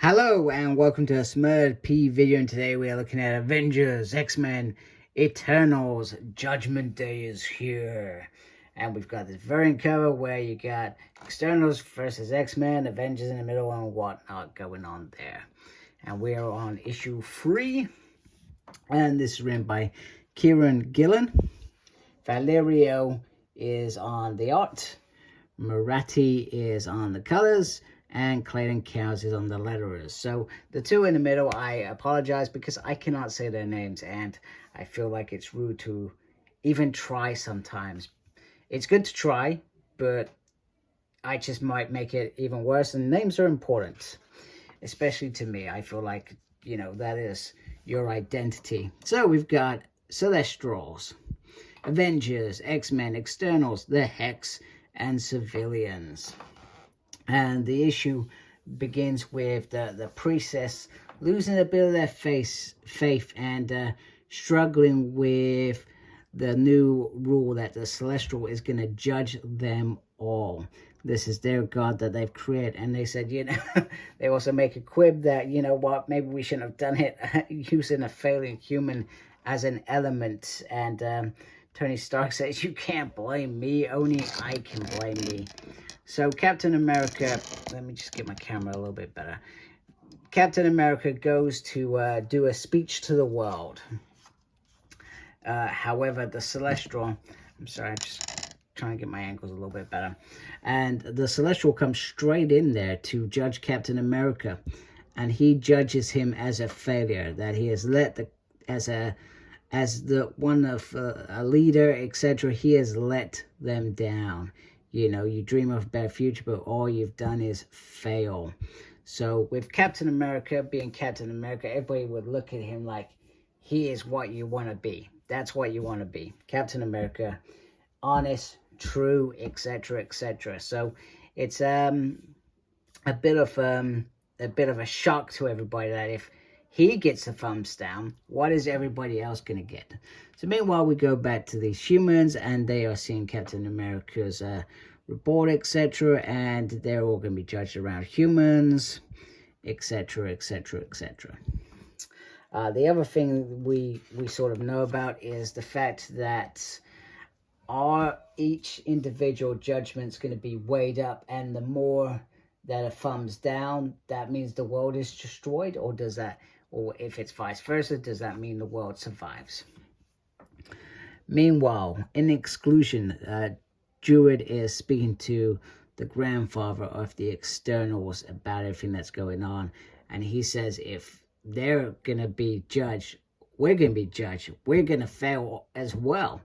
Hello and welcome to a Smurd P video, and today we are looking at Avengers, X-Men, Eternals, Judgment Day is here. And we've got this variant cover where you got Externals versus X-Men, Avengers in the middle and whatnot going on there. And we are on issue 3. And this is written by Kieran Gillen. Valerio is on the art. Marathi is on the colors, and Clayton Cowles is on the letterers. So the two in the middle, I apologize because I cannot say their names, and I feel like it's rude to even try sometimes. It's good to try, but I just might make it even worse, and names are important, especially to me. I feel like, you know, that is your identity. So we've got Celestials, Avengers, X-Men, Externals, the Hex, and Civilians. And the issue begins with the priestess losing a bit of their faith and struggling with the new rule that the Celestial is going to judge them all. This is their god that they've created, and they said, you know, they also make a quib that, you know what, maybe we shouldn't have done it using a failing human as an element. And Tony Stark says, you can't blame me, only I can blame me. So Captain America, let me just get my camera a little bit better. Captain America goes to do a speech to the world. However, the Celestial, I'm sorry, I'm just trying to get my ankles a little bit better. And the Celestial comes straight in there to judge Captain America. And he judges him as a failure, that he has let the, as the one of a leader, etc., he has let them down. You know, you dream of a better future, but all you've done is fail. So with Captain America being Captain America, everybody would look at him like he is what you want to be. That's what you want to be. Captain America, honest, true, etc., etc. So it's a bit of a shock to everybody that if he gets the thumbs down, what is everybody else going to get? So meanwhile, we go back to these humans, and they are seeing Captain America's report, etc., and they're all going to be judged around humans, etc., etc., etc. The other thing we sort of know about is the fact that each individual judgment's going to be weighed up, and the more that a thumbs down, that means the world is destroyed, or does that, or if it's vice versa, does that mean the world survives? Meanwhile, in Exclusion, Druid is speaking to the grandfather of the Externals about everything that's going on, and he says if they're going to be judged, we're going to be judged, we're going to fail as well.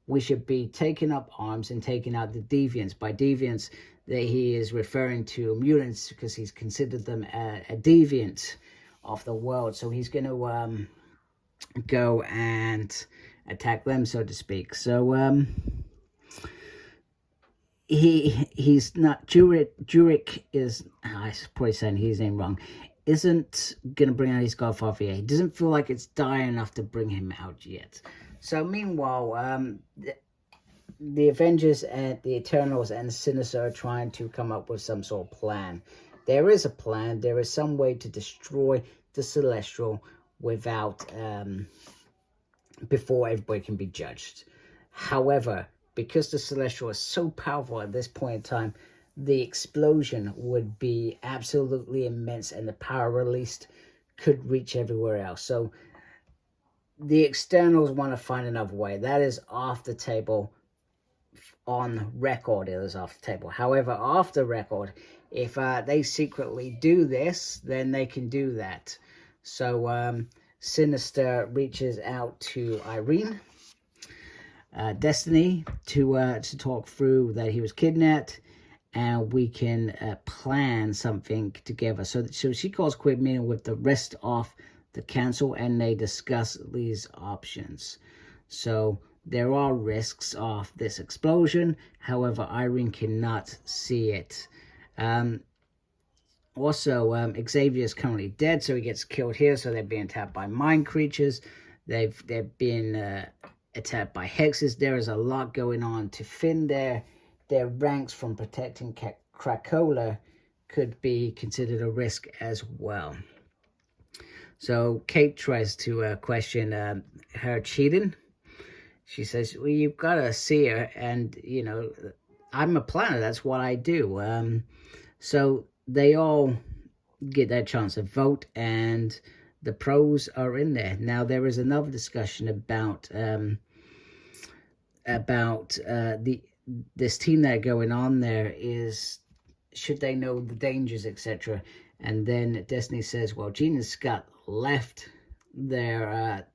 We should be taking up arms and taking out the deviants. By deviants, that he is referring to mutants, because he's considered them a deviant of the world. So he's going to go and attack them, so to speak. So he's not Jurek is, I probably saying his name wrong, isn't going to bring out his godfather yet. He doesn't feel like it's dire enough to bring him out yet. So meanwhile, the Avengers and the Eternals and Sinister are trying to come up with some sort of plan. There is a plan. There is some way to destroy the Celestial without, before everybody can be judged. However, because the Celestial is so powerful at this point in time, the explosion would be absolutely immense, and the power released could reach everywhere else. So the Externals want to find another way. That is off the table. On record, it is off the table. However, off the record, if they secretly do this, then they can do that. So Sinister reaches out to Irene, Destiny, to talk through that he was kidnapped, and we can plan something together. So she calls a quick meeting with the rest of the council, and they discuss these options. So there are risks of this explosion. However, Irene cannot see it. Also, Xavier is currently dead, so he gets killed here. So they're being attacked by mind creatures. They've been attacked by hexes. There is a lot going on to thin their ranks from protecting Krakoa could be considered a risk as well. So Kate tries to question her cheating. She says, well, you've got to see her, and, you know, I'm a planner. That's what I do. So they all get their chance to vote, and the pros are in there. Now, there is another discussion about this team that are going on there is, should they know the dangers, etc. And then Destiny says, well, Gene and Scott left their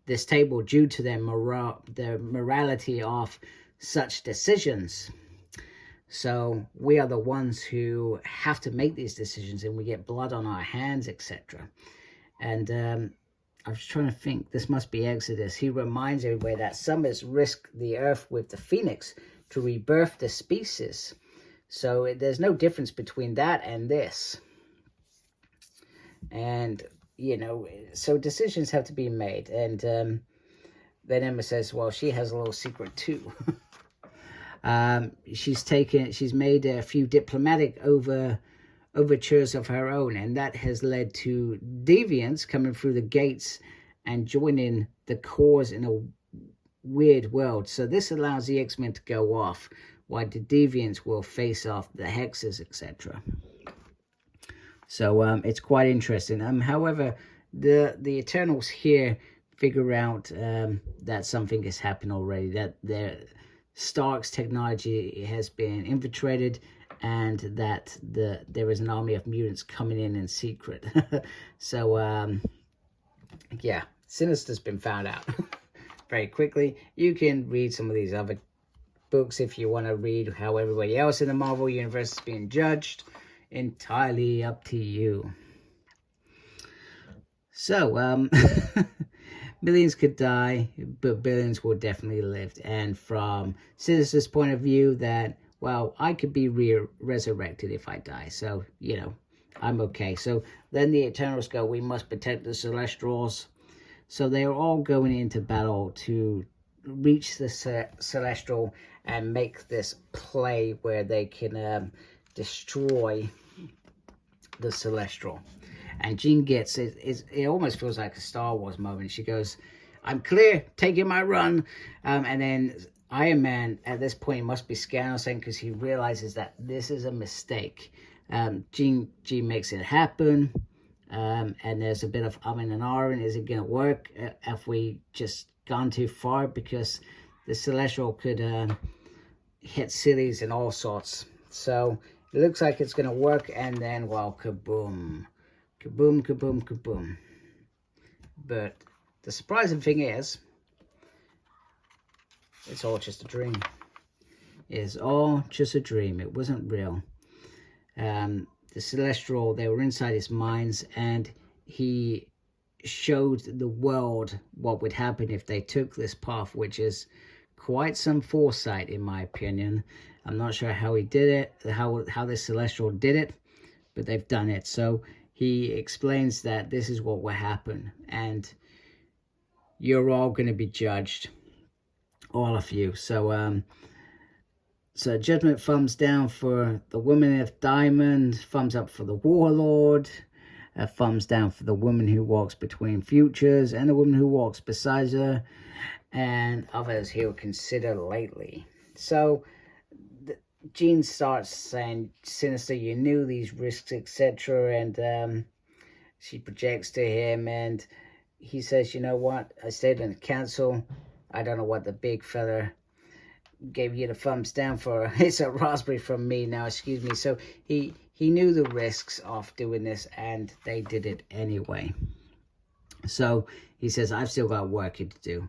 this table due to their morality of such decisions. So we are the ones who have to make these decisions, and we get blood on our hands, etc. And I was trying to think, this must be Exodus. He reminds everybody that summers risk the earth with the phoenix to rebirth the species. So there's no difference between that and this. And, you know, so decisions have to be made. And then Emma says, well, she has a little secret too. She's made a few diplomatic overtures of her own, and that has led to deviants coming through the gates and joining the cause in a weird world. So this allows the X-Men to go off, while the deviants will face off the hexes, etc. So it's quite interesting. However, the Eternals here figure out that something has happened already, that Stark's technology has been infiltrated, and that there is an army of mutants coming in secret. So yeah, Sinister's been found out very quickly. You can read some of these other books if you want to read how everybody else in the Marvel Universe is being judged. Entirely up to you. So, millions could die, but billions will definitely live. And from Sinister's point of view, that, well, I could be resurrected if I die. So, you know, I'm okay. So then the Eternals go, we must protect the Celestials. So they are all going into battle to reach the Celestial and make this play where they can destroy the Celestial. And Jean gets it. It almost feels like a Star Wars moment. She goes, I'm clear, taking my run. And then Iron Man, at this point, must be scared or something, because he realizes that this is a mistake. Jean makes it happen. And there's a bit of and ahhing. Is it going to work? Have we just gone too far? Because the Celestial could hit cities and all sorts. So it looks like it's going to work. And then, well, kaboom. Kaboom, kaboom, kaboom. But the surprising thing is, it's all just a dream. It's all just a dream. It wasn't real. The Celestial, they were inside his minds, and he showed the world what would happen if they took this path, which is quite some foresight, in my opinion. I'm not sure how he did it, how the Celestial did it, but they've done it. So he explains that this is what will happen, and you're all going to be judged, all of you. So so Judgment, thumbs down for the Woman of Diamond, thumbs up for the Warlord, thumbs down for the Woman Who Walks Between Futures, and the Woman Who Walks Beside Her, and others he'll consider lately. So Jean starts saying, Sinister, you knew these risks, etc. And she projects to him, and he says, you know what? I stayed in the council. I don't know what the big fella gave you the thumbs down for. It's a raspberry from me now, excuse me. So he knew the risks of doing this, and they did it anyway. So he says, I've still got work to do.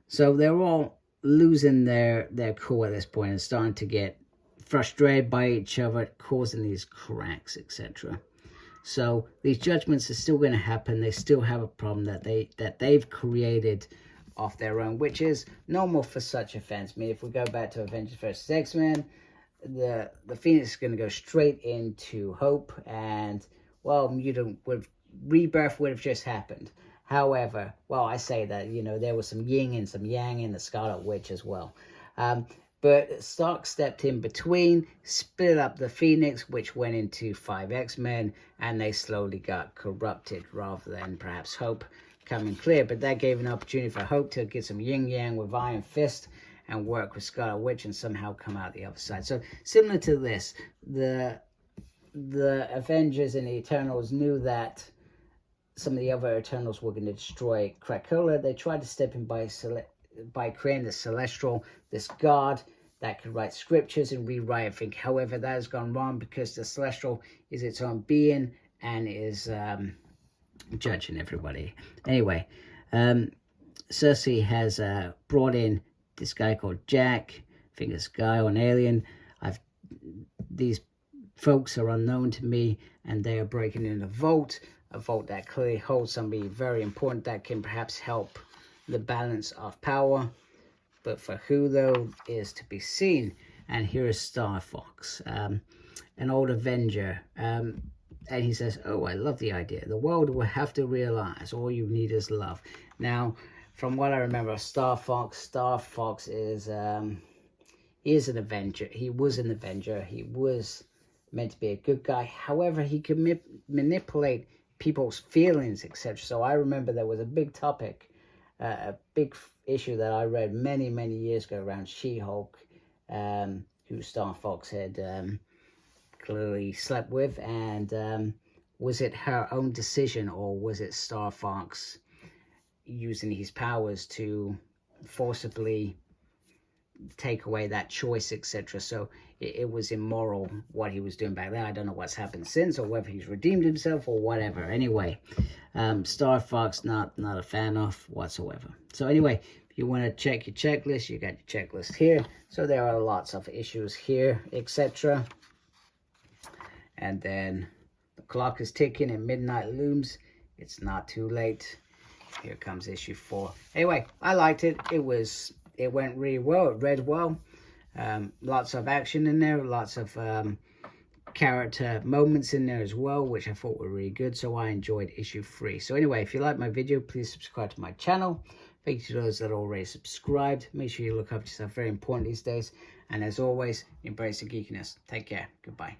So they're all losing their cool at this point and starting to get frustrated by each other, causing these cracks, etc. So these judgments are still going to happen. They still have a problem that they've created of their own, which is normal for such events. I mean, if we go back to Avengers vs. X-Men, the Phoenix is going to go straight into Hope, and, well, rebirth would have just happened. However, well, I say that, you know, there was some yin and some yang in the Scarlet Witch as well. But Stark stepped in between, split up the Phoenix, which went into 5 X-Men, and they slowly got corrupted rather than perhaps Hope coming clear. But that gave an opportunity for Hope to get some yin-yang with Iron Fist and work with Scarlet Witch and somehow come out the other side. So similar to this, the Avengers and the Eternals knew that some of the other Eternals were going to destroy Krakoa. They tried to step in by creating the Celestial, this god that could write scriptures and rewrite everything. However, that has gone wrong because the Celestial is its own being and is judging everybody. Anyway, Cersei has brought in this guy called Jack. I think it's a guy or an alien. These folks are unknown to me, and they are breaking in a vault that clearly holds somebody very important that can perhaps help the balance of power. But for who, though, is to be seen. And here is Star Fox, an old Avenger. And he says, oh, I love the idea. The world will have to realize all you need is love. Now, from what I remember, Star Fox is, he is an Avenger. He was an Avenger. He was meant to be a good guy. However, he could manipulate people's feelings, etc. So I remember there was a big topic, a big issue that I read many years ago around She-Hulk, who Star Fox had clearly slept with, and was it her own decision, or was it Star Fox using his powers to forcibly take away that choice, etc. So it was immoral what he was doing back then. I don't know what's happened since, or whether he's redeemed himself or whatever. Anyway, Star Fox, not a fan of whatsoever. So anyway, if you want to check your checklist, you got your checklist here. So there are lots of issues here, etc. And then the clock is ticking and midnight looms. It's not too late. Here comes issue 4. Anyway, I liked it. It went really well. It read well. Lots of action in there. Lots of character moments in there as well, which I thought were really good. So I enjoyed issue 3. So anyway, if you like my video, please subscribe to my channel. Thank you to those that are already subscribed. Make sure you look after yourself. Very important these days. And as always, embrace the geekiness. Take care. Goodbye.